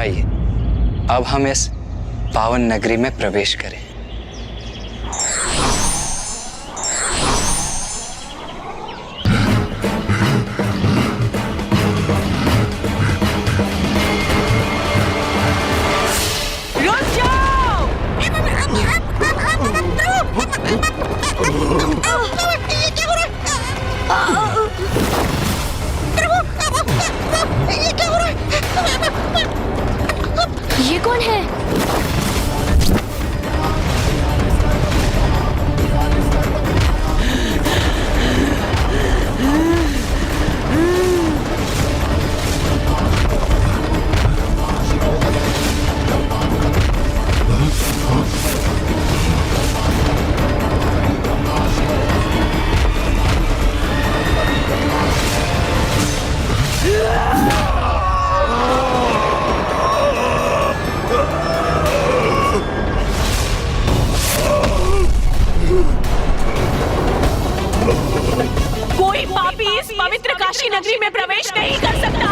आइए अब हम इस पावन नगरी में प्रवेश करें। ये कौन है? कोई पापी इस पवित्र काशी नगरी में प्रवेश नहीं कर सकता।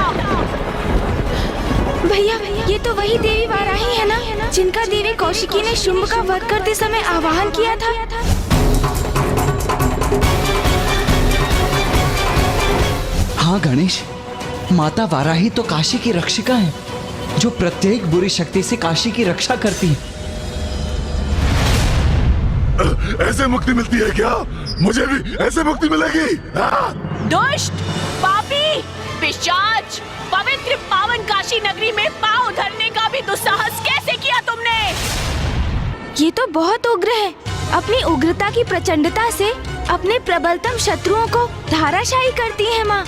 भैया ये तो वही देवी वाराही है ना, जिनका देवी कौशिकी ने शुंभ का वध करते समय आवाहन किया था। हाँ गणेश, माता वाराही तो काशी की रक्षिका है, जो प्रत्येक बुरी शक्ति से काशी की रक्षा करती है। ऐसे मुक्ति मिलती है क्या? मुझे भी ऐसे मुक्ति मिलेगी? दुष्ट, पापी, पिशाच, पवित्र पावन काशी नगरी में पांव धरने का भी दुस्साहस कैसे किया तुमने? ये तो बहुत उग्र है। अपनी उग्रता की प्रचंडता से अपने प्रबलतम शत्रुओं को धाराशायी करती है माँ।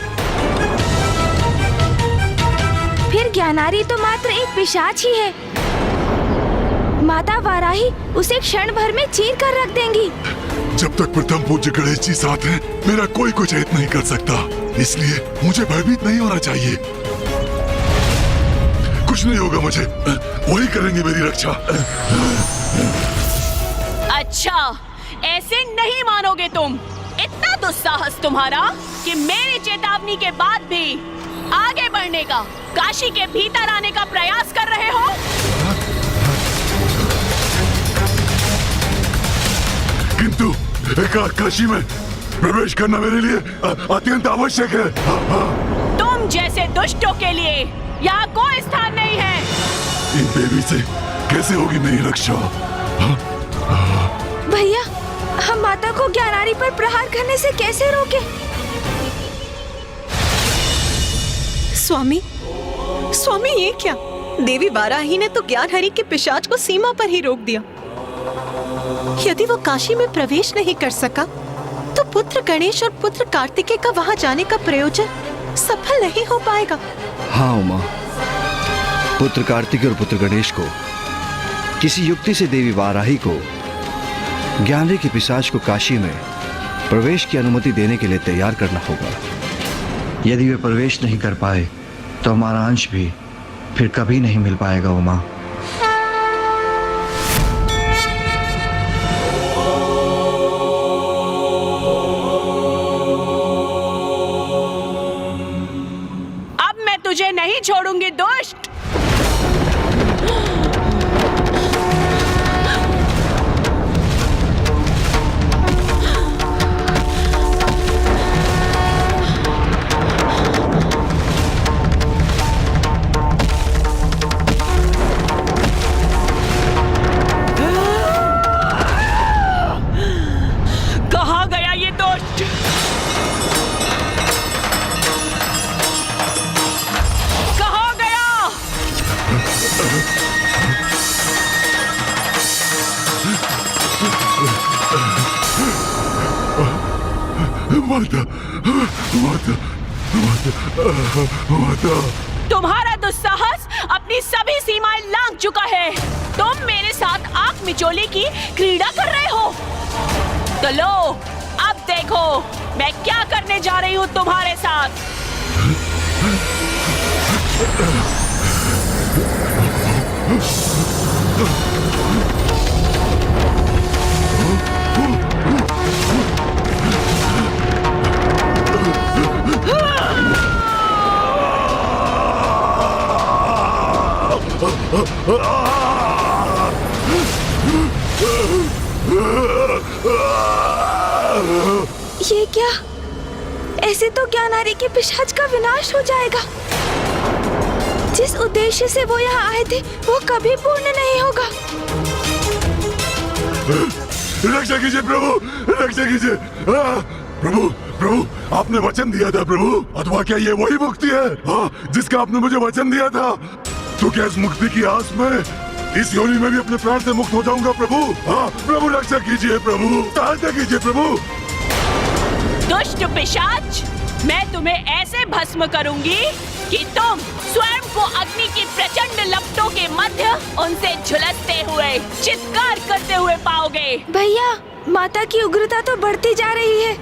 फिर ज्ञानारी तो मात्र एक पिशाच ही है। माता वाराही उसे क्षण भर में चीर कर रख देंगी। जब तक प्रथम पूज्य गणेश जी साथ हैं, मेरा कोई कुछ हित नहीं कर सकता। इसलिए मुझे भयभीत नहीं होना चाहिए। कुछ नहीं होगा मुझे, वही करेंगे मेरी रक्षा। अच्छा, ऐसे नहीं मानोगे तुम। इतना दुस्साहस तुम्हारा कि मेरी चेतावनी के बाद भी आगे बढ़ने का, काशी के भीतर आने का प्रयास कर रहे हो। किंतु काशी में प्रवेश करना मेरे लिए अत्यंत आवश्यक है। तुम जैसे दुष्टों के लिए यहाँ कोई स्थान नहीं है। इन देवी से कैसे होगी मेरी रक्षा? भैया, हम माता को ज्ञानारी पर प्रहार करने से कैसे रोके? स्वामी, स्वामी ये क्या? देवी वाराही ने तो ज्ञानहरि के पिशाच को सीमा पर ही रोक दिया। यदि वो काशी में प्रवेश नहीं कर सका, तो पुत्र गणेश और पुत्र कार्तिकेय का वहां जाने का प्रयोजन सफल नहीं हो पाएगा। हाँ उमा, पुत्र कार्तिकेय और पुत्र गणेश को किसी युक्ति से देवी वाराही को ज्ञानहरि के पिशाच को काशी में प्रवेश की अनुमति देने के लिए तैयार करना होगा। यदि वे प्रवेश नहीं कर पाए तो हमारा अंश भी फिर कभी नहीं मिल पाएगा उमा। अब मैं तुझे नहीं छोड़ूंगी दुष्ट। कहाँ गया ये दुष्ट? कहाँ गया? माता, माता, माता, माता। तुम्हारा दुस्साहस अपनी सभी सीमाएं लांघ चुका है। तुम मेरे साथ आंख मिचोले की क्रीड़ा कर रहे हो। तो लो, अब देखो मैं क्या करने जा रही हूँ तुम्हारे साथ। ये क्या? ऐसे तो ज्ञानारी के पिशाच का विनाश हो जाएगा। जिस उद्देश्य से वो यहाँ आए थे वो कभी पूर्ण नहीं होगा। रक्षा कीजिए प्रभु, रक्षा कीजिए। प्रभु प्रभु, आपने वचन दिया था प्रभु, अथवा क्या ये वही मुक्ति है जिसका आपने मुझे वचन दिया था? तो क्या इस मुक्ति की आस में इस योनि में भी अपने प्राण से मुक्त हो जाऊंगा प्रभु? प्रभु रक्षा कीजिए प्रभु, सहायता कीजिए प्रभु। दुष्ट पिशाच, मैं तुम्हें ऐसे भस्म करूंगी कि तुम स्वयं को अग्नि की प्रचंड लपटों के मध्य उनसे झुलसते हुए चित्कार करते हुए पाओगे। भैया, माता की उग्रता तो बढ़ती जा रही है।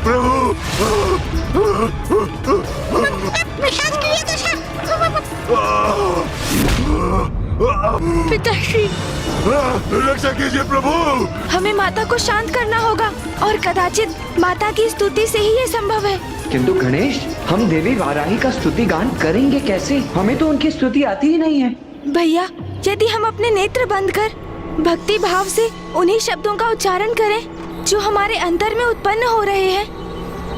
प्रभु पिताश्री, रक्षा कीजिए प्रभु। हमें माता को शांत करना होगा और कदाचित माता की स्तुति से ही ये संभव है। किंतु गणेश, हम देवी वाराही का स्तुति गान करेंगे कैसे? हमें तो उनकी स्तुति आती ही नहीं है। भैया, यदि हम अपने नेत्र बंद कर भक्ति भाव से उन्हीं शब्दों का उच्चारण करें जो हमारे अंतर में उत्पन्न हो रहे हैं,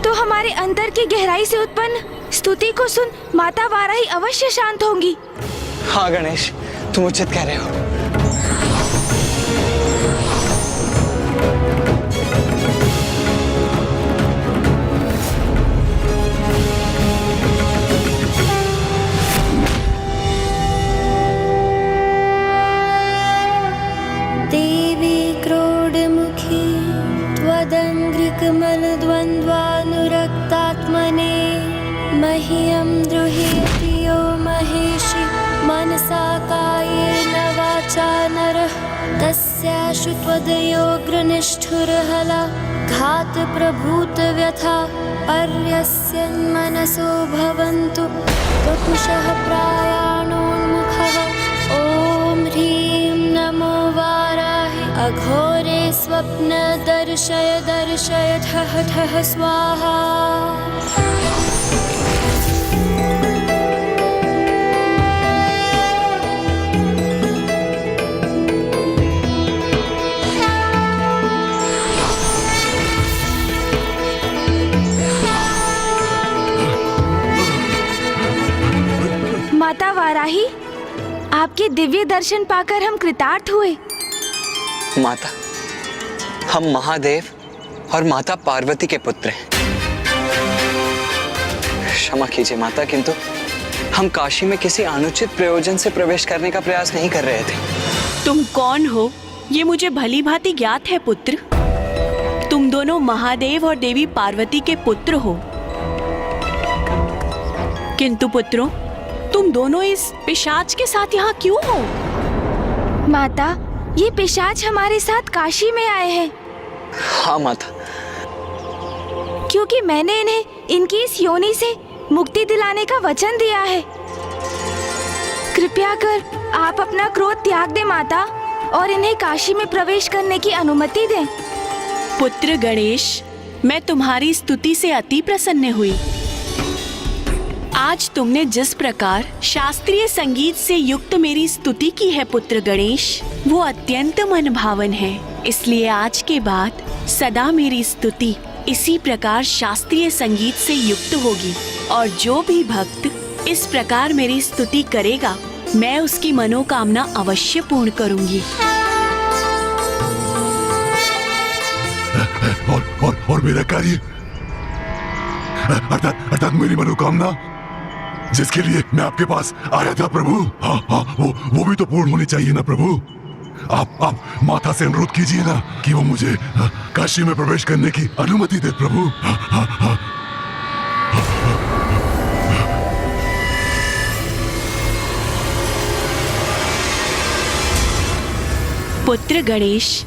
तो हमारे अंतर की गहराई से उत्पन्न स्तुति को सुन माता वाराही अवश्य शांत होंगी। हाँ गणेश, तुम उचित कह रहे हो। देवी क्रोडमुखी त्वदङ्घ्रिकमलद्वन्द्वानुरक्तात्मने मह्यं द्रुह्यति यो महेशि मनसा कायेन वाचा नरः तस्याशु त्वदयोग्रनिष्ठुरहला घातप्रभूतव्यथा पर्यस्यन्मनसो भवन्तु वपुषः प्रायाणोन्मुखः। ॐ ह्रीं नमो वाराहि अघोरे स्वप्न दर्शय दर्शय ठः ठः स्वाहा। माता वाराही, आपके दिव्य दर्शन पाकर हम कृतार्थ हुए। माता, हम महादेव और माता पार्वती के पुत्र हैं। क्षमा कीजिए माता, किंतु हम काशी में किसी अनुचित प्रयोजन से प्रवेश करने का प्रयास नहीं कर रहे थे। तुम कौन हो ये मुझे भली भांति ज्ञात है पुत्र। तुम दोनों महादेव और देवी पार्वती के पुत्र हो, किंतु पुत्रों, तुम दोनों इस पिशाच के साथ यहाँ क्यों हो? माता, ये पिशाच हमारे साथ काशी में आए हैं। हाँ माता, क्योंकि मैंने इन्हें इनकी इस योनि से मुक्ति दिलाने का वचन दिया है। कृपया कर आप अपना क्रोध त्याग दें माता, और इन्हें काशी में प्रवेश करने की अनुमति दें। पुत्र गणेश, मैं तुम्हारी स्तुति से अति प्रसन्न हुई। आज तुमने जिस प्रकार शास्त्रीय संगीत से युक्त मेरी स्तुति की है पुत्र गणेश, वो अत्यंत मनभावन है। इसलिए आज के बाद सदा मेरी स्तुति इसी प्रकार शास्त्रीय संगीत से युक्त होगी, और जो भी भक्त इस प्रकार मेरी स्तुति करेगा, मैं उसकी मनोकामना अवश्य पूर्ण करूंगी। और मेरा कार्य, अर्थात मेरी मनोकामना जिसके लिए मैं आपके पास आया था प्रभु, हाँ, वो भी तो पूर्ण होनी चाहिए ना प्रभु। आप माता से अनुरोध कीजिए ना कि वो मुझे काशी में प्रवेश करने की अनुमति दे प्रभु। पुत्र गणेश,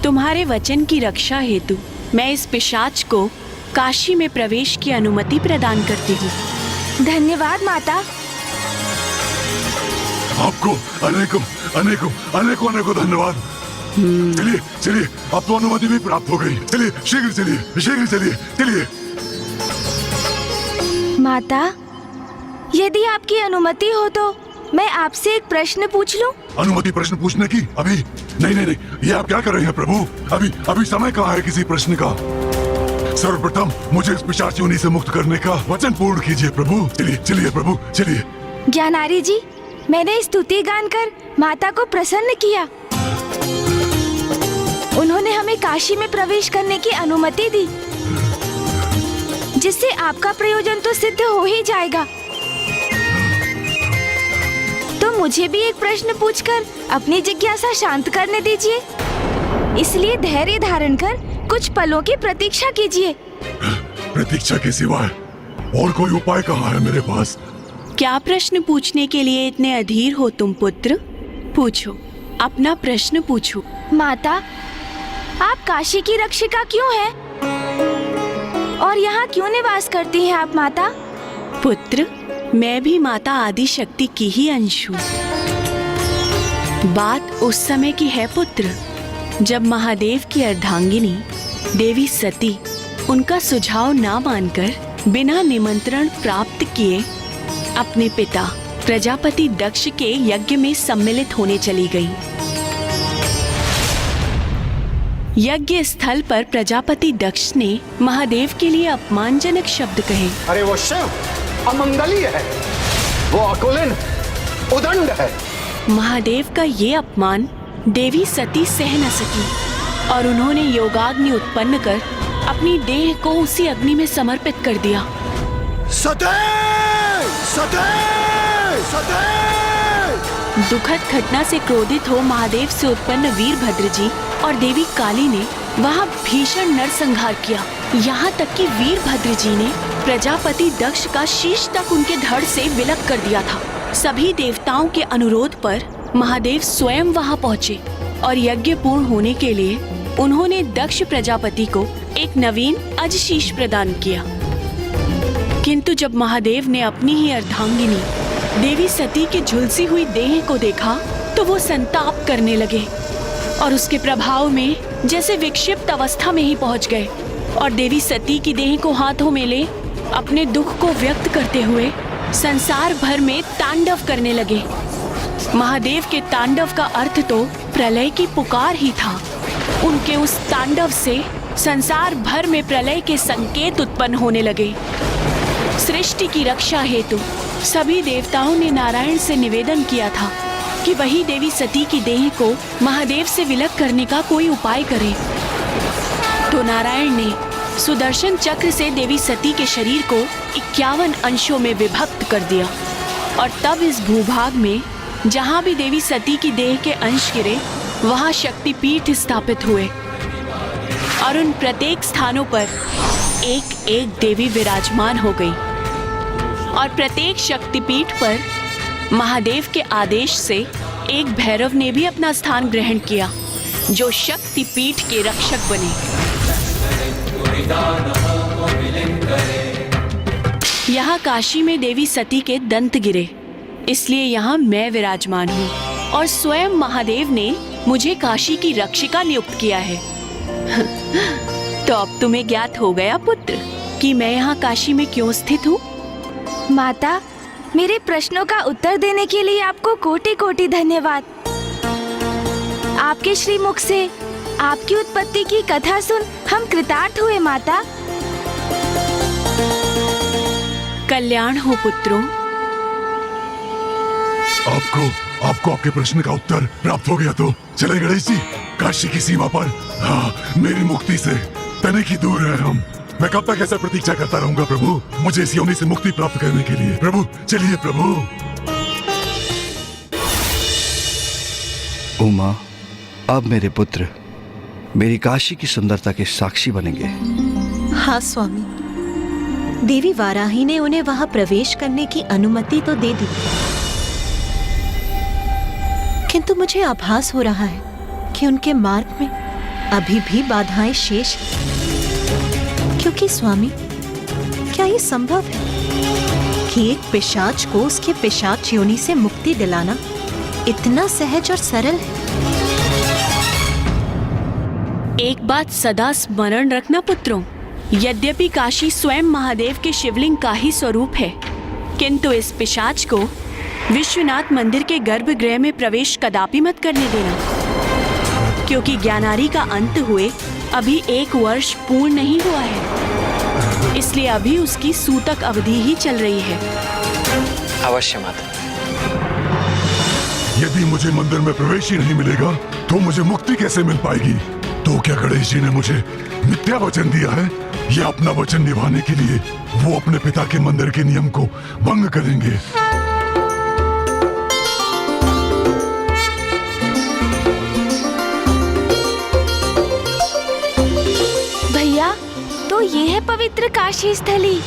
तुम्हारे वचन की रक्षा हेतु मैं इस पिशाच को काशी में प्रवेश की अनुमति प्रदान करती हूँ। धन्यवाद माता। आपको अनेकों अनेकों अनेकों अनेकों धन्यवाद। चलिए अब तो अनुमति भी प्राप्त हो गई। चलिए शीघ्र चलिए। माता, यदि आपकी अनुमति हो तो मैं आपसे एक प्रश्न पूछ लूं? अनुमति प्रश्न पूछने की? अभी नहीं नहीं नहीं, ये आप क्या कर रहे हैं प्रभु? अभी अभी समय कहाँ है किसी प्रश्न का? सर्वप्रथम मुझे इस पिशाच योनि से मुक्त करने का वचन पूर्ण कीजिए प्रभु। चलिए चलिए प्रभु चलिए। ज्ञानारी जी, मैंने स्तुति गान कर माता को प्रसन्न किया। उन्होंने हमें काशी में प्रवेश करने की अनुमति दी, जिससे आपका प्रयोजन तो सिद्ध हो ही जाएगा। तो मुझे भी एक प्रश्न पूछकर अपनी जिज्ञासा शांत करने दीजिए। इसलिए धैर्य धारण कर कुछ पलों की प्रतीक्षा कीजिए। प्रतीक्षा के सिवाय और कोई उपाय कहाँ है मेरे पास? क्या प्रश्न पूछने के लिए इतने अधीर हो तुम पुत्र? पूछो, अपना प्रश्न पूछो। माता, आप काशी की रक्षिका क्यों हैं? और यहाँ क्यों निवास करती हैं आप माता? पुत्र, मैं भी माता आदि शक्ति की ही अंश हूँ। बात उस समय की है पुत्र, जब महादेव की अर्धांगिनी देवी सती उनका सुझाव ना मानकर बिना निमंत्रण प्राप्त किए अपने पिता प्रजापति दक्ष के यज्ञ में सम्मिलित होने चली गई। यज्ञ स्थल पर प्रजापति दक्ष ने महादेव के लिए अपमानजनक शब्द कहे। अरे वो शिव अमंगलीय है, वो अकुलिन उदंड है। महादेव का ये अपमान देवी सती सह न सकी और उन्होंने योगाग्नि उत्पन्न कर अपनी देह को उसी अग्नि में समर्पित कर दिया। सते सते सते। दुखद घटना से क्रोधित हो महादेव से उत्पन्न वीरभद्र जी और देवी काली ने वहां भीषण नरसंहार किया। यहाँ तक कि वीरभद्र जी ने प्रजापति दक्ष का शीश तक उनके धड़ से विलग कर दिया था। सभी देवताओं के अनुरोध पर महादेव स्वयं वहां पहुँचे और यज्ञ पूर्ण होने के लिए उन्होंने दक्ष प्रजापति को एक नवीन अजशीश प्रदान किया। किंतु जब महादेव ने अपनी ही अर्धांगिनी देवी सती की झुलसी हुई देह को देखा तो वो संताप करने लगे और उसके प्रभाव में जैसे विक्षिप्त अवस्था में ही पहुंच गए और देवी सती की देह को हाथों में ले अपने दुख को व्यक्त करते हुए संसार भर में तांडव करने लगे। महादेव के तांडव का अर्थ तो प्रलय की पुकार ही था। उनके उस तांडव से संसार भर में प्रलय के संकेत उत्पन्न होने लगे। सृष्टि की रक्षा हेतु सभी देवताओं ने नारायण से निवेदन किया था कि वही देवी सती की देह को महादेव से विलग करने का कोई उपाय करे। तो नारायण ने सुदर्शन चक्र से देवी सती के शरीर को 51 अंशों में विभक्त कर दिया और तब इस भूभाग में जहाँ भी देवी सती की देह के अंश गिरे वहाँ शक्तिपीठ स्थापित हुए और उन प्रत्येक स्थानों पर एक एक देवी विराजमान हो गई और प्रत्येक शक्तिपीठ पर महादेव के आदेश से एक भैरव ने भी अपना स्थान ग्रहण किया, जो शक्तिपीठ के रक्षक बने। यहाँ काशी में देवी सती के दंत गिरे, इसलिए यहाँ मैं विराजमान हूँ और स्वयं महादेव ने मुझे काशी की रक्षिका नियुक्त किया है। तो अब तुम्हें ज्ञात हो गया पुत्र कि मैं यहाँ काशी में क्यों स्थित हूँ। माता, मेरे प्रश्नों का उत्तर देने के लिए आपको कोटि कोटि धन्यवाद। आपके श्रीमुख से आपकी उत्पत्ति की कथा सुन हम कृतार्थ हुए माता। कल्याण हो पुत्रों। आपको आपके प्रश्न का उत्तर प्राप्त हो गया तो चले गणेश जी, काशी की सीमा पर मेरी मुक्ति से तनिक ही दूर है हम। मैं कब तक ऐसा प्रतीक्षा करता रहूंगा प्रभु, मुझे इस योनि से मुक्ति प्राप्त करने के लिए। प्रभु चलिए प्रभु। उमा, अब मेरे पुत्र मेरी काशी की सुंदरता के साक्षी बनेंगे। हाँ स्वामी, देवी वाराही ने उन्हें वहां प्रवेश करने की अनुमति तो दे दी, किंतु मुझे आभास हो रहा है कि उनके मार्ग में अभी भी बाधाएं शेष हैं। क्योंकि स्वामी, क्या ये संभव है कि एक पिशाच को उसके पिशाच योनि से मुक्ति दिलाना इतना सहज और सरल है? एक बात सदा स्मरण रखना पुत्रों, यद्यपि काशी स्वयं महादेव के शिवलिंग का ही स्वरूप है, किंतु इस पिशाच को विश्वनाथ मंदिर के गर्भगृह में प्रवेश कदापि मत करने देना, क्योंकि ज्ञानारी का अंत हुए अभी 1 वर्ष पूर्ण नहीं हुआ है, इसलिए अभी उसकी सूतक अवधि ही चल रही है। अवश्य माता। यदि मुझे मंदिर में प्रवेश ही नहीं मिलेगा तो मुझे मुक्ति कैसे मिल पाएगी? तो क्या गणेश जी ने मुझे मिथ्या वचन दिया है या अपना वचन निभाने के लिए वो अपने पिता के मंदिर के नियम को भंग करेंगे? भैया, तो ये है पवित्र काशी स्थली।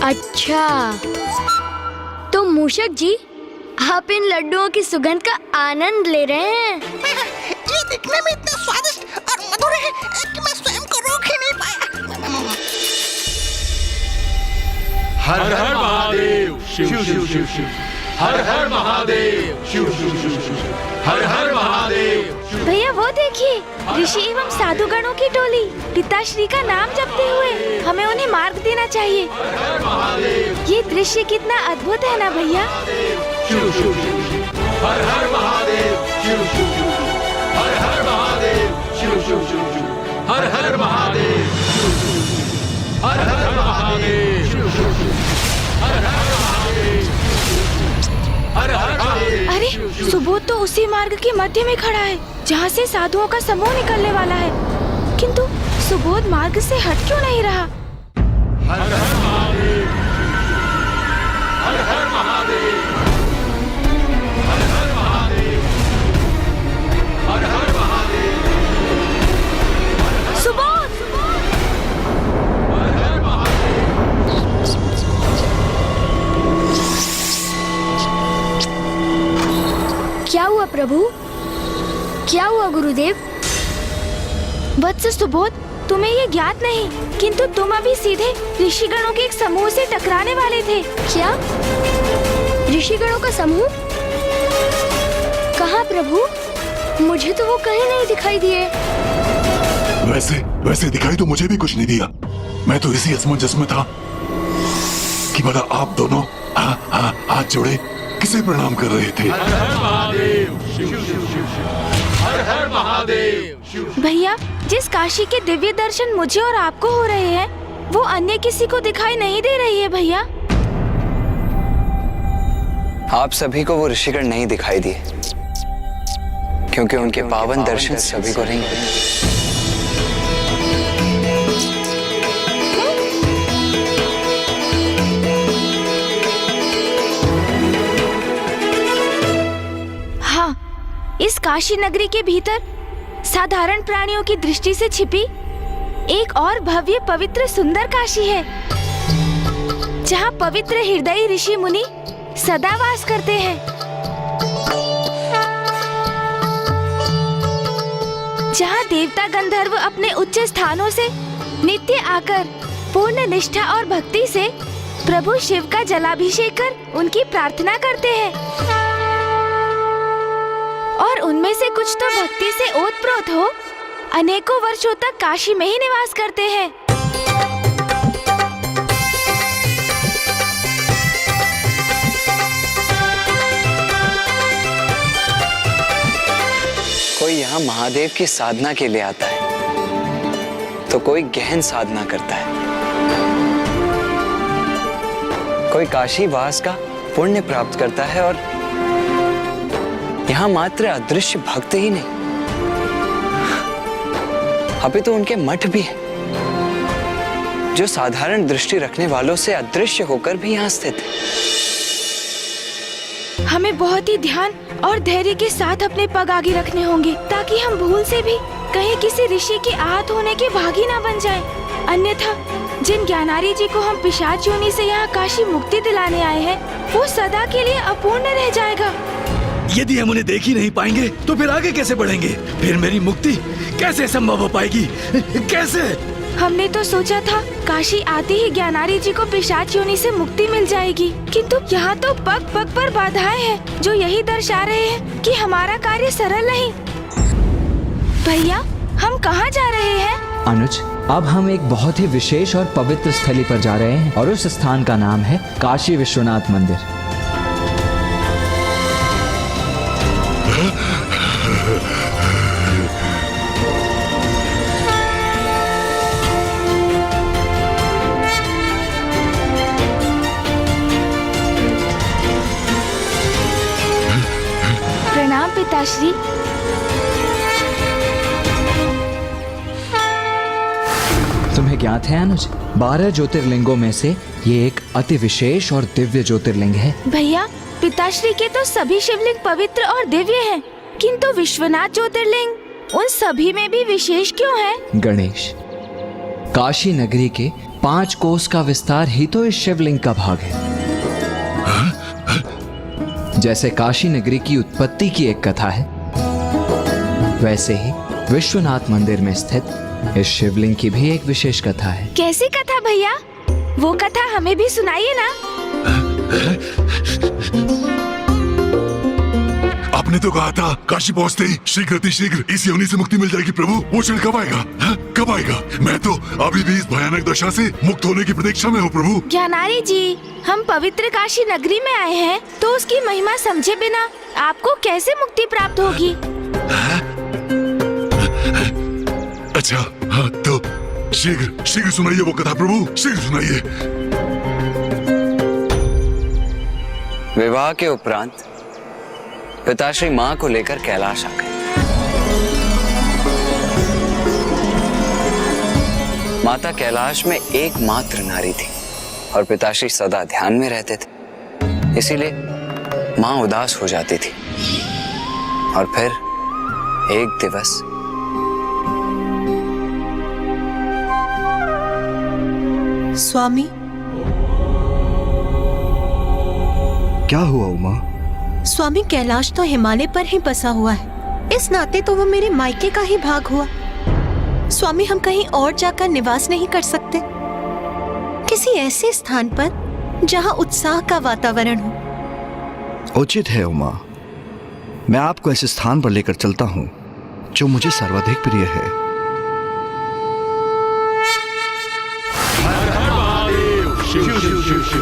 अच्छा, तो मूषक जी, आप इन लड्डुओं की सुगंध का आनंद ले रहे हैं। ये दिखने में इतना स्वादिष्ट और मधुर है कि मैं स्वयं को रोक ही नहीं पाया। हर हर महादेव, शिव शिव शिव शिव, हर हर महादेव, शिव शिव शिव शिव, हर हर महादेव। भैया वो देखिए, ऋषि एवं साधुगणों की टोली पिताश्री का नाम जपते हुए। हमें उन्हें मार्ग देना चाहिए। ये दृश्य कितना अद्भुत है ना भैया। शिव शिव शिव, हर हर महादेव, शिव शिव शिव, हर हर महादेव, शिव शिव शिव, हर हर महादेव, हर हर महादेव, शिव शिव शिव, हर हर महादेव, हर हर महादेव। अरे, सुबोध तो उसी मार्ग के मध्य में खड़ा है जहाँ से साधुओं का समूह निकलने वाला है, किंतु सुबोध मार्ग से हट क्यों नहीं रहा? हर हर महादेव, हर हर महादेव, हर हर महादेव, हर हर महादेव, सुबोध! हर हर महादेव। क्या हुआ प्रभु? क्या हुआ गुरुदेव? वत्स सुबोध, तुम्हें ये ज्ञात नहीं, किंतु तुम अभी सीधे ऋषिगणों के एक समूह से टकराने वाले थे। क्या? ऋषिगणों का समूह? कहाँ प्रभु? मुझे तो वो कहीं नहीं दिखाई दिए। वैसे दिखाई तो मुझे भी कुछ नहीं दिया। मैं तो इसी असमंजस में था कि भला आप दोनों हाथ जोड़े किसे प्रणाम कर रहे थे। हर हर महादेव, शिव शिव शिव, हर हर महादेव, शिव। भैया, जिस काशी के दिव्य दर्शन मुझे और आपको हो रहे हैं, वो अन्य किसी को दिखाई नहीं दे रही है भैया। आप सभी को वो ऋषिगण नहीं दिखाई दिए, क्योंकि उनके पावन दर्शन सभी को नहीं हुए। इस काशी नगरी के भीतर साधारण प्राणियों की दृष्टि से छिपी एक और भव्य पवित्र सुंदर काशी है, जहाँ पवित्र हृदयी ऋषि मुनि सदा वास करते हैं, जहाँ देवता गंधर्व अपने उच्च स्थानों से नित्य आकर पूर्ण निष्ठा और भक्ति से प्रभु शिव का जलाभिषेक कर उनकी प्रार्थना करते हैं, और उनमें से कुछ तो भक्ति से ओतप्रोत हो अनेकों वर्षों तक काशी में ही निवास करते हैं। कोई यहाँ महादेव की साधना के लिए आता है, तो कोई गहन साधना करता है, कोई काशी वास का पुण्य प्राप्त करता है, और यहाँ मात्र अदृश्य भक्त ही नहीं, अभी तो उनके मठ भी हैं, जो साधारण दृष्टि रखने वालों से अदृश्य होकर भी यहाँ स्थित है। हमें बहुत ही ध्यान और धैर्य के साथ अपने पग आगे रखने होंगे, ताकि हम भूल से भी कहीं किसी ऋषि के आहत होने के भागी ना बन जाएं। अन्यथा जिन ज्ञानारी जी को हम पिशाच योनि से यहाँ काशी मुक्ति दिलाने आए हैं, वो सदा के लिए अपूर्ण रह जाएगा। यदि हम उन्हें देख ही नहीं पाएंगे तो फिर आगे कैसे बढ़ेंगे? फिर मेरी मुक्ति कैसे संभव हो पाएगी? कैसे? हमने तो सोचा था काशी आते ही ज्ञानारी जी को पिशाच योनि से मुक्ति मिल जाएगी, किंतु यहाँ तो पग पग पर बाधाएं हैं जो यही दर्शा रहे हैं कि हमारा कार्य सरल नहीं। भैया, हम कहाँ जा रहे हैं? अनुज, अब हम एक बहुत ही विशेष और पवित्र स्थली पर जा रहे हैं और उस स्थान का नाम है काशी विश्वनाथ मंदिर। प्रणाम पिताश्री। तुम्हें ज्ञात है अनुज, 12 ज्योतिर्लिंगों में से ये एक अति विशेष और दिव्य ज्योतिर्लिंग है। भैया, पिताश्री के तो सभी शिवलिंग पवित्र और दिव्य हैं, किंतु विश्वनाथ ज्योतिर्लिंग उन सभी में भी विशेष क्यों है? गणेश, काशी नगरी के 5 कोस का विस्तार ही तो इस शिवलिंग का भाग है। जैसे काशी नगरी की उत्पत्ति की एक कथा है, वैसे ही विश्वनाथ मंदिर में स्थित इस शिवलिंग की भी एक विशेष कथा है। कैसी कथा भैया? वो कथा हमें भी सुनाइए ना। आपने तो कहा था काशी पहुंचते ही शीघ्र अतिशीघ्र इस योनि से मुक्ति मिल जाएगी प्रभु। वो क्षण कब आएगा? कब आएगा? मैं तो अभी भी इस भयानक दशा से मुक्त होने की प्रतीक्षा में हूँ प्रभु। ज्ञानारी जी, हम पवित्र काशी नगरी में आए हैं, तो उसकी महिमा समझे बिना आपको कैसे मुक्ति प्राप्त होगी? अच्छा, हाँ तो शीघ्र शीघ्र सुनाइए वो कथा प्रभु, शीघ्र सुनाइए। विवाह के उपरांत पिताश्री माँ को लेकर कैलाश आ गए। माता कैलाश में एकमात्र नारी थी और पिताश्री सदा ध्यान में रहते थे, इसीलिए माँ उदास हो जाती थी। और फिर एक दिवस स्वामी, क्या हुआ उमा? स्वामी, कैलाश तो हिमालय पर ही बसा हुआ है, इस नाते तो वो मेरे मायके का ही भाग हुआ। स्वामी, हम कहीं और जाकर निवास नहीं कर सकते? किसी ऐसे स्थान पर जहाँ उत्साह का वातावरण हो। उचित है उमा, मैं आपको ऐसे स्थान पर लेकर चलता हूँ जो मुझे सर्वाधिक प्रिय है। शिव शिव शिव शिव,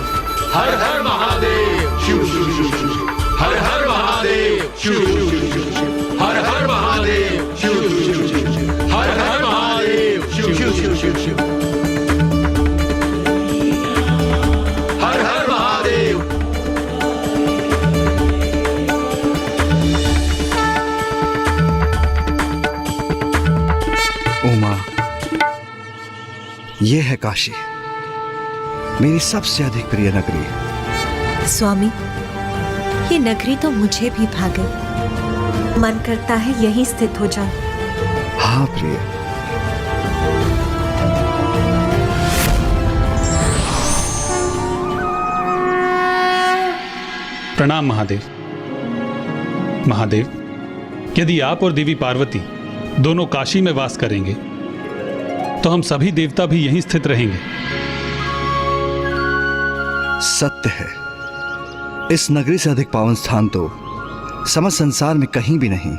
हर हर महादेव, शिव शिव शिव शिव, हर हर महादेव, शिव शिव शिव शिव, हर हर महादेव, शिव शिव शिव शिव, हर हर महादेव, शिव शिव शिव शिव शिव, हर हर महादेव। उमा, ये है काशी, मेरी सबसे अधिक प्रिय नगरी। स्वामी, ये नगरी तो मुझे भी भा गई। मन करता है यहीं स्थित हो जाऊं। हाँ प्रिय। प्रणाम महादेव। महादेव, यदि आप और देवी पार्वती दोनों काशी में वास करेंगे तो हम सभी देवता भी यहीं स्थित रहेंगे। सत्य है, इस नगरी से अधिक पावन स्थान तो समस्त संसार में कहीं भी नहीं।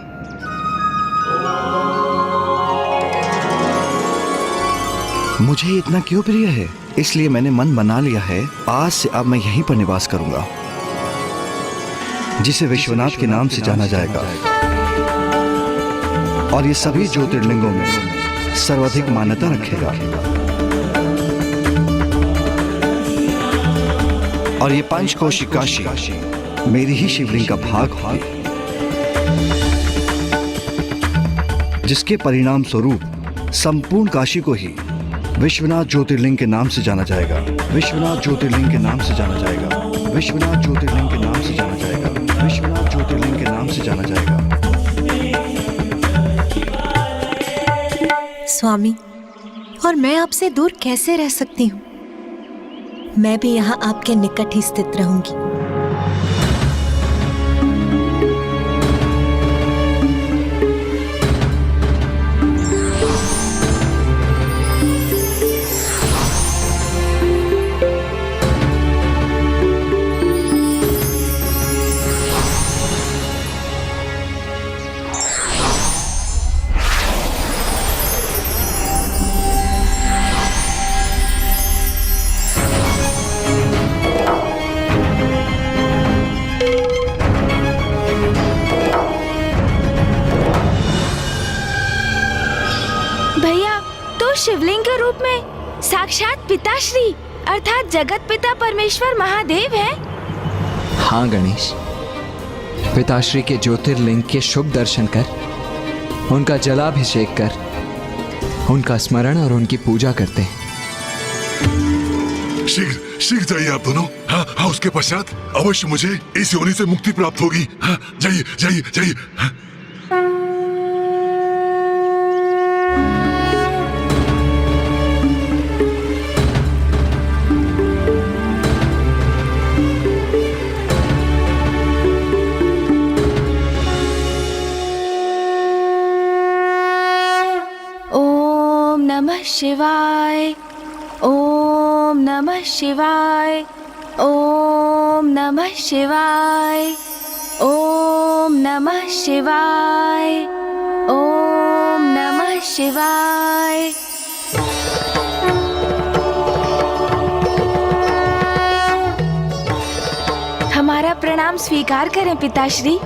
मुझे इतना क्यों प्रिय है, इसलिए मैंने मन बना लिया है, आज से अब मैं यहीं पर निवास करूंगा, जिसे विश्वनाथ के नाम से जाना जाएगा और ये सभी ज्योतिर्लिंगों में सर्वाधिक मान्यता रखेगा। और ये पंचकोशी काशी मेरी ही शिवलिंग का भाग होगी, जिसके परिणाम स्वरूप संपूर्ण काशी को ही विश्वनाथ ज्योतिर्लिंग के नाम से जाना जाएगा। विश्वनाथ ज्योतिर्लिंग के नाम से जाना जाएगा। विश्वनाथ ज्योतिर्लिंग के नाम से जाना जाएगा। विश्वनाथ ज्योतिर्लिंग के नाम से जाना जाएगा। स्वामी, और मैं आपसे दूर कैसे रह सकती हूँ? मैं भी यहाँ आपके निकट ही स्थित रहूंगी। शिवलिंग के रूप में साक्षात पिताश्री अर्थात जगत पिता परमेश्वर महादेव है। हाँ गणेश, पिताश्री के ज्योतिर्लिंग के शुभ दर्शन कर, उनका जलाभिषेक कर, उनका स्मरण और उनकी पूजा करते हैं। शीघ्र शीघ्र जाइए आप दोनों। हाँ हाँ, उसके पश्चात अवश्य मुझे इस योनि से मुक्ति प्राप्त होगी। हाँ, जाइए जाइए जाइए। हाँ। शिवाय ओम नमः शिवाय ओम नमः शिवाय ओम नमः शिवाय ओम नमः शिवाय। हमारा प्रणाम स्वीकार करें पिताश्री।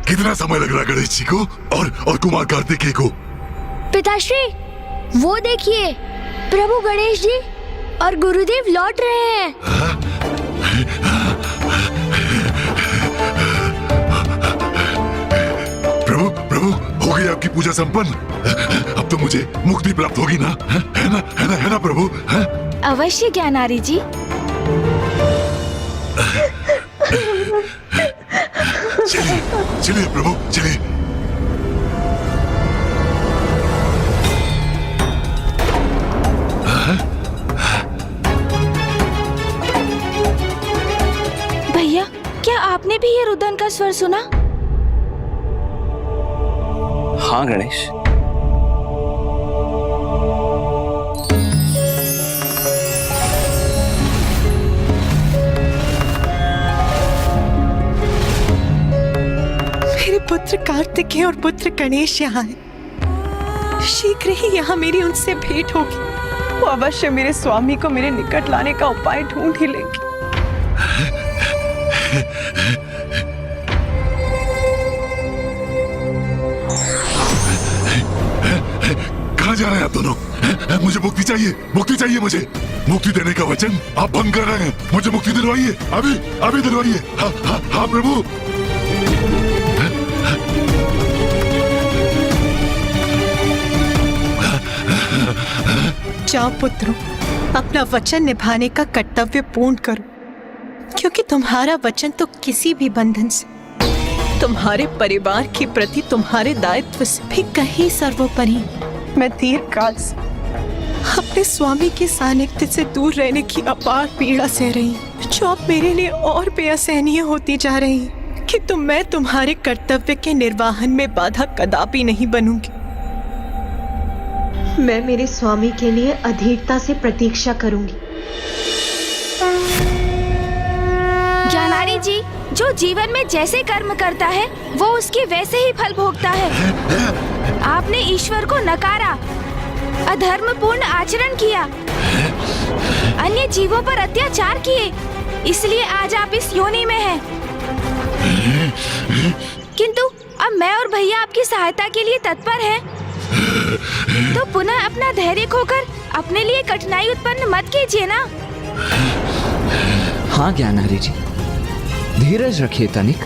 कितना समय लग रहा गणेश जी को और कुमार कार्तिकेय को? पिताश्री, वो देखिए, प्रभु गणेश जी और गुरुदेव लौट रहे हैं। प्रभु प्रभु, हो गई आपकी पूजा संपन्न। अब तो मुझे मुक्ति प्राप्त होगी ना? है ना प्रभु? अवश्य ज्ञानारी जी। चलिए चलिए प्रभु, चलिए। भैया, क्या आपने भी ये रुदन का स्वर सुना? हाँ गणेश, पुत्र कार्तिकेय और पुत्र गणेश यहाँ हैं। शीघ्र ही यहाँ मेरी उनसे भेंट होगी। वो अवश्य मेरे स्वामी को मेरे निकट लाने का उपाय ढूंढ ही लेंगे। कहाँ जा रहे हैं आप दोनों? मुझे मुक्ति चाहिए मुझे। मुक्ति देने का वचन आप भंग कर रहे हैं। मुझे मुक्ति दिलवाइए, अभी दिलवाइए। हाँ प्रभु। जाओ पुत्रों, अपना वचन निभाने का कर्तव्य पूर्ण करो, क्योंकि तुम्हारा वचन तो किसी भी बंधन से, तुम्हारे परिवार के प्रति तुम्हारे दायित्व से भी कहीं सर्वोपरि। मैं दीर्घकाल से अपने स्वामी के सानिध्य से दूर रहने की अपार पीड़ा सह रही हूँ, जो अब मेरे लिए और बेअसहनीय होती जा रही है कि मैं तुम्हारे कर्तव्य के निर्वाहन में बाधा कदापि नहीं बनूंगी। मैं मेरे स्वामी के लिए अधीरता से प्रतीक्षा करूंगी। ज्ञानारी जी, जो जीवन में जैसे कर्म करता है वो उसके वैसे ही फल भोगता है। आपने ईश्वर को नकारा, अधर्मपूर्ण आचरण किया, अन्य जीवों पर अत्याचार किए, इसलिए आज आप इस योनि में हैं। किंतु अब मैं और भैया आपकी सहायता के लिए तत्पर हैं। तो पुनः अपना धैर्य खोकर अपने लिए कठिनाई उत्पन्न मत कीजिए ना। हाँ ज्ञानारी जी, धीरज रखिए तनिक।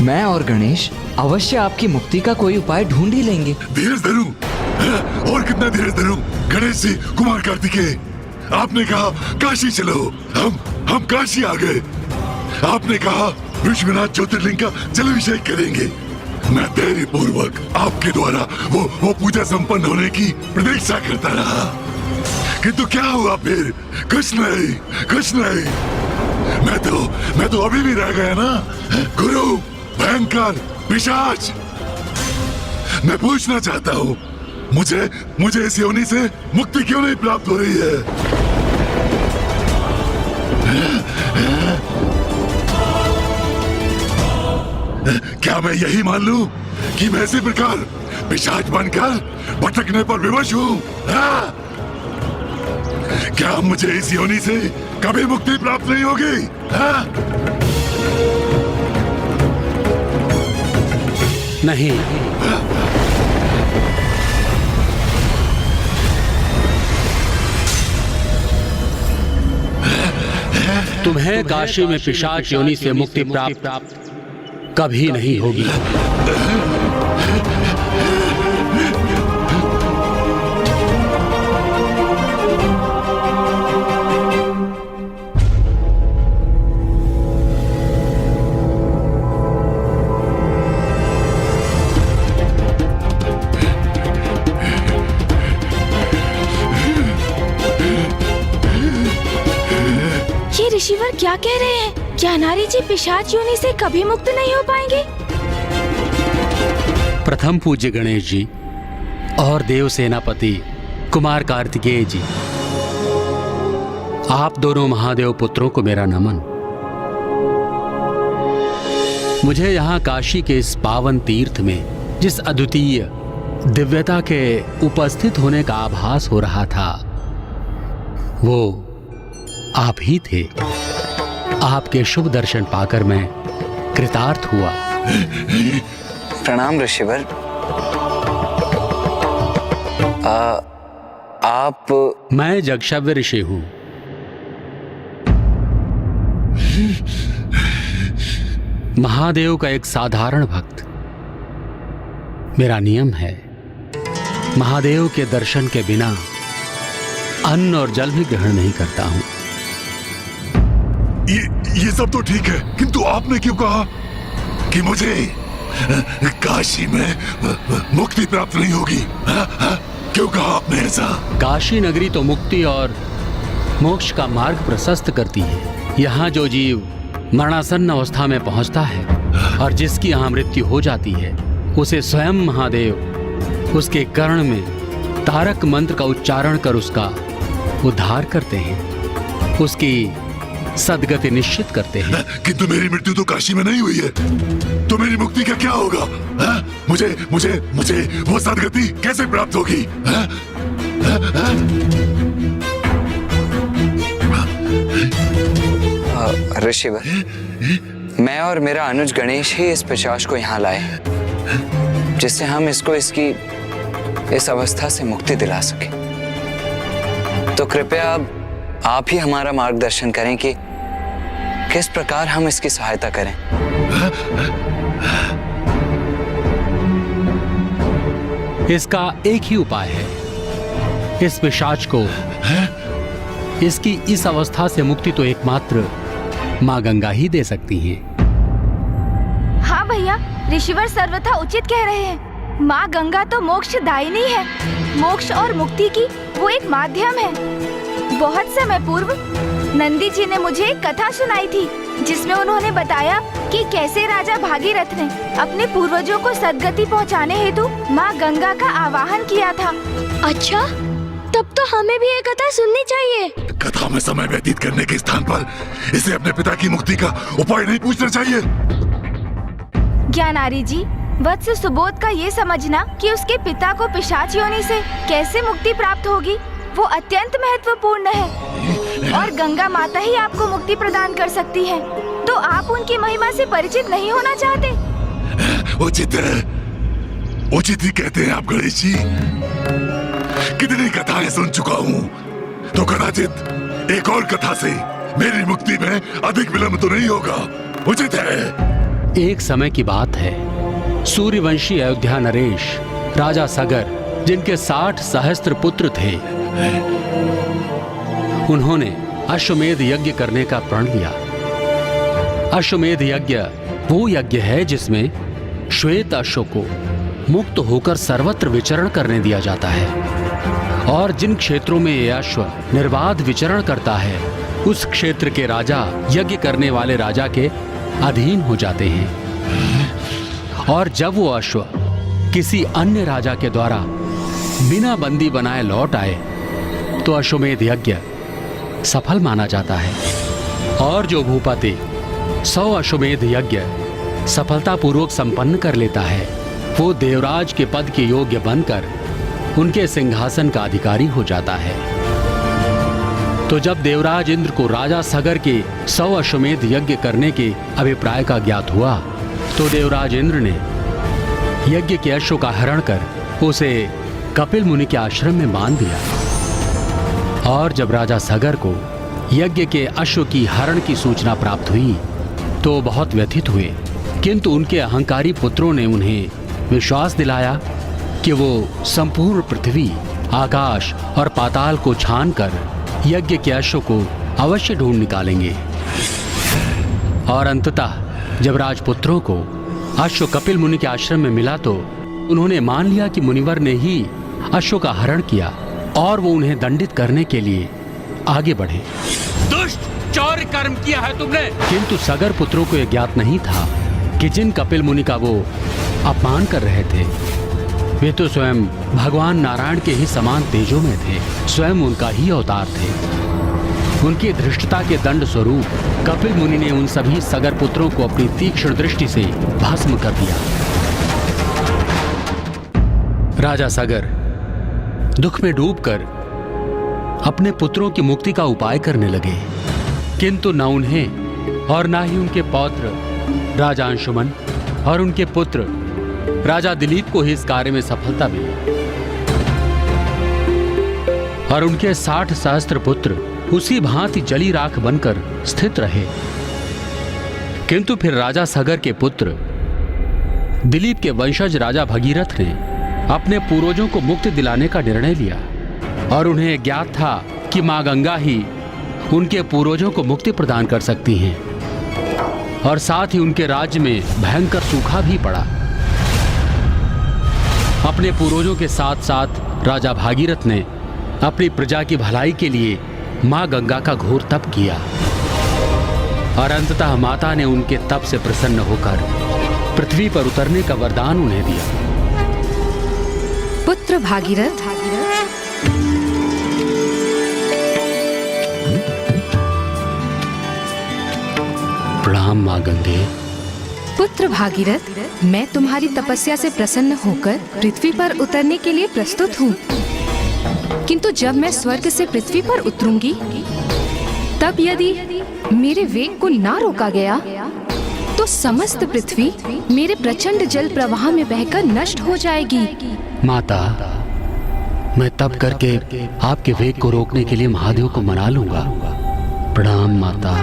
मैं और गणेश अवश्य आपकी मुक्ति का कोई उपाय ढूंढ ही लेंगे। धीरज धरूं? और कितना धीरज धरूं? गणेश जी, कुमार कार्तिकेय, आपने कहा काशी चलो, हम काशी आ गए। आपने कहा विश्वनाथ ज्योतिर्लिंग का जलाभिषेक करेंगे। मैं देरी पूर्वक आपके द्वारा वो पूजा संपन्न होने की प्रतीक्षा करता रहा, किंतु क्या हुआ फिर? कुछ नहीं। मैं तो अभी भी रह गया ना, गुरु, भयंकर, पिशाच। मैं पूछना चाहता हूँ, मुझे इस योनि से मुक्ति क्यों नहीं प्राप्त हो रही है? क्या मैं यही मान लूं कि मैं इसी प्रकार पिशाच बनकर भटकने पर विवश हूँ? क्या मुझे इस योनि से कभी मुक्ति प्राप्त नहीं होगी? नहीं, तुम्हें काशी में पिशाच योनि से मुक्ति प्राप्त कभी नहीं होगी। ये ऋषिवर क्या कह रहे हैं? क्या नारी जी पिशाच योनि से कभी मुक्त नहीं हो पाएंगे? प्रथम पूज्य गणेश जी और देव सेनापति कुमार कार्तिकेय जी, आप दोनों महादेव पुत्रों को मेरा नमन। मुझे यहाँ काशी के इस पावन तीर्थ में जिस अद्वितीय दिव्यता के उपस्थित होने का आभास हो रहा था, वो आप ही थे। आपके शुभ दर्शन पाकर मैं कृतार्थ हुआ। प्रणाम ऋषिवर। आप? मैं जगशव्य ऋषि हूं। महादेव का एक साधारण भक्त। मेरा नियम है, महादेव के दर्शन के बिना अन्न और जल भी ग्रहण नहीं करता हूं। ये सब तो ठीक है, किंतु आपने क्यों कहा कि मुझे काशी में मुक्ति प्राप्त नहीं होगी? क्यों कहा आपने ऐसा? काशी नगरी तो मुक्ति और मोक्ष का मार्ग प्रशस्त करती है। यहाँ जो जीव मरणासन्न अवस्था में पहुंचता है और जिसकी यहाँ मृत्यु हो जाती है, उसे स्वयं महादेव उसके कर्ण में तारक मंत्र का उच्चारण कर उसका उद्धार करते हैं, उसकी सदगति निश्चित करते हैं। किंतु मेरी मृत्यु तो काशी में नहीं हुई है, तो मेरी मुक्ति का क्या होगा? मुझे वो सदगति कैसे प्राप्त होगी? ऋषिवर, मैं और मेरा अनुज गणेश ही इस पिशाच को यहाँ लाए, जिससे हम इसको इसकी इस अवस्था से मुक्ति दिला सके। तो कृपया अब आप ही हमारा मार्गदर्शन करें कि किस प्रकार हम इसकी सहायता करें। इसका एक ही उपाय है, इस पिशाच को इसकी इस अवस्था से मुक्ति तो एकमात्र माँ गंगा ही दे सकती हैं। हाँ भैया, ऋषिवर सर्वथा उचित कह रहे हैं। माँ गंगा तो मोक्षदायिनी है। मोक्ष और मुक्ति की वो एक माध्यम है। बहुत समय पूर्व नंदी जी ने मुझे एक कथा सुनाई थी, जिसमें उन्होंने बताया कि कैसे राजा भागीरथ ने अपने पूर्वजों को सदगति पहुंचाने हेतु माँ गंगा का आवाहन किया था। अच्छा, तब तो हमें भी ये कथा सुननी चाहिए। कथा में समय व्यतीत करने के स्थान पर इसे अपने पिता की मुक्ति का उपाय नहीं पूछना चाहिए। ज्ञानारी जी, वत्स सुबोध का ये समझना कि उसके पिता को पिशाच योनि से कैसे मुक्ति प्राप्त होगी, वो अत्यंत महत्वपूर्ण है और गंगा माता ही आपको मुक्ति प्रदान कर सकती है। तो आप उनकी महिमा से परिचित नहीं होना चाहते? उचित ही कहते हैं आप गणेश जी। कितनी कथाएं सुन चुका हूँ, तो कदाचित एक और कथा से मेरी मुक्ति में अधिक विलंब तो नहीं होगा। उचित है। एक समय की बात है, सूर्यवंशी अयोध्या नरेश राजा सगर, जिनके 60 सहस्त्र पुत्र थे, उन्होंने अश्वमेध यज्ञ करने का प्रण लिया। अश्वमेध यज्ञ वो यज्ञ है जिसमें श्वेत अश्व को मुक्त होकर सर्वत्र विचरण करने दिया जाता है और जिन क्षेत्रों में यह अश्व निर्बाध विचरण करता है उस क्षेत्र के राजा यज्ञ करने वाले राजा के अधीन हो जाते हैं। और जब वो अश्व किसी अन्य राजा के द्वारा बिना बंदी बनाए लौट आए तो अश्वमेध यज्ञ सफल माना जाता है। और जो भूपति 100 अश्वमेध यज्ञ सफलतापूर्वक संपन्न कर लेता है वो देवराज के पद के योग्य बनकर उनके सिंहासन का अधिकारी हो जाता है। तो जब देवराज इंद्र को राजा सगर के 100 अश्वमेध यज्ञ करने के अभिप्राय का ज्ञात हुआ तो देवराज इंद्र ने यज्ञ के अश्व का हरण कर उसे कपिल मुनि के आश्रम में बांध दिया। और जब राजा सगर को यज्ञ के अश्व की हरण की सूचना प्राप्त हुई तो बहुत व्यथित हुए, किंतु उनके अहंकारी पुत्रों ने उन्हें विश्वास दिलाया कि वो संपूर्ण पृथ्वी, आकाश और पाताल को छानकर यज्ञ के अश्व को अवश्य ढूंढ निकालेंगे। और अंततः जब राजपुत्रों को अश्व कपिल मुनि के आश्रम में मिला तो उन्होंने मान लिया कि मुनिवर ने ही अश्व का हरण किया और वो उन्हें दंडित करने के लिए आगे बढ़े। दुष्ट, चौर्य कर्म किया है तुमने। किंतु सगर पुत्रों को यह ज्ञात नहीं था कि जिन कपिल मुनि का वो अपमान कर रहे थे वे तो स्वयं भगवान नारायण के ही समान तेजों में थे, स्वयं उनका ही अवतार थे। उनकी धृष्टता के दंड स्वरूप कपिल मुनि ने उन सभी सगर पुत्रों को अपनी तीक्ष्ण दृष्टि से भस्म कर दिया। राजा सगर दुख में डूबकर अपने पुत्रों की मुक्ति का उपाय करने लगे, किंतु न उन्हें और न ही उनके पौत्र राजा अंशुमन और उनके पुत्र राजा दिलीप को ही इस कार्य में सफलता मिली। और उनके 60 सहस्त्र पुत्र उसी भांति जली राख बनकर स्थित रहे। किंतु फिर राजा सगर के पुत्र दिलीप के वंशज राजा भगीरथ ने अपने पूर्वजों को मुक्ति दिलाने का निर्णय लिया और उन्हें ज्ञात था कि मां गंगा ही उनके पूर्वजों को मुक्ति प्रदान कर सकती हैं। और साथ ही उनके राज्य में भयंकर सूखा भी पड़ा। अपने पूर्वजों के साथ साथ राजा भागीरथ ने अपनी प्रजा की भलाई के लिए मां गंगा का घोर तप किया और अंततः माता ने उनके तप से प्रसन्न होकर पृथ्वी पर उतरने का वरदान उन्हें दिया। पुत्र भागीरथ, प्रणाम मां गंगे। पुत्र भागीरथ, मैं तुम्हारी तपस्या से प्रसन्न होकर पृथ्वी पर उतरने के लिए प्रस्तुत हूँ। किंतु जब मैं स्वर्ग से पृथ्वी पर उतरूंगी तब यदि मेरे वेग को ना रोका गया तो समस्त पृथ्वी मेरे प्रचंड जल प्रवाह में बहकर नष्ट हो जाएगी। माता, मैं तप करके आपके वेग को रोकने के लिए महादेव को मना लूंगा। प्रणाम माता।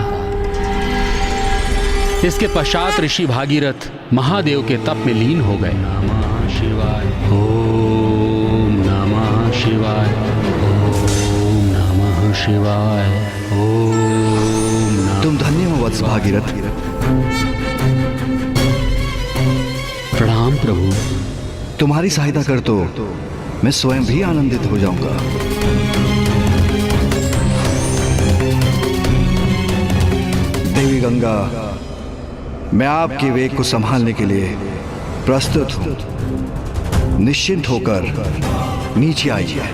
इसके पश्चात ऋषि भागीरथ महादेव के तप में लीन हो गए। नमः शिवाय, ओम नमः शिवाय, ओम नमः शिवाय, ओम नमः। तुम धन्य हो वत्स भागीरथ। प्रणाम प्रभु। तुम्हारी सहायता कर तो मैं स्वयं भी आनंदित हो जाऊंगा। देवी गंगा, मैं आपके वेग को संभालने के लिए प्रस्तुत हूं। निश्चिंत होकर नीचे आइए।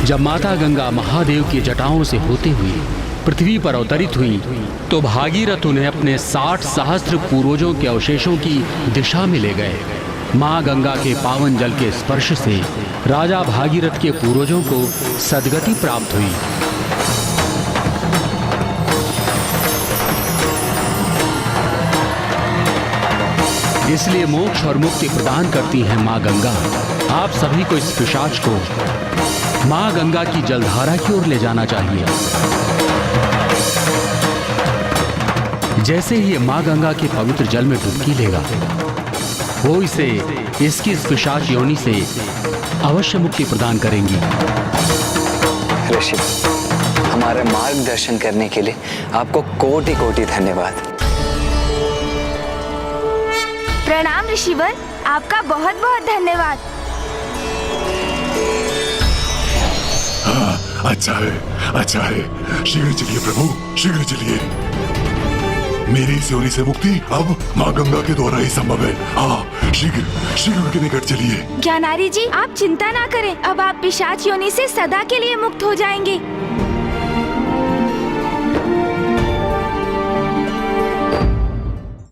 जब माता गंगा महादेव की जटाओं से होते हुए पृथ्वी पर अवतरित हुई तो भागीरथ उन्हें अपने 60 सहस्त्र पूर्वजों के अवशेषों की दिशा में ले गए। मां गंगा के पावन जल के स्पर्श से राजा भागीरथ के पूर्वजों को सद्गति प्राप्त हुई। इसलिए मोक्ष और मुक्ति प्रदान करती है मां गंगा। आप सभी को इस पिशाच को माँ गंगा की जलधारा की ओर ले जाना चाहिए। जैसे ही ये माँ गंगा के पवित्र जल में डुबकी लेगा, वो इसे इसकी इस पिशाच योनि से अवश्य मुक्ति प्रदान करेंगी। ऋषि, हमारे मार्गदर्शन करने के लिए आपको कोटि कोटि धन्यवाद। प्रणाम ऋषिवर, आपका बहुत बहुत धन्यवाद। हाँ, अच्छा है। शीघ्र चलिए प्रभु, शीघ्र चलिए। मेरी इस योनि से मुक्ति अब माँ गंगा के द्वारा ही संभव है। हाँ, शीघ्र उनके निकट चलिए। ज्ञानारी जी, आप चिंता ना करें, अब आप पिशाच योनि से सदा के लिए मुक्त हो जाएंगे।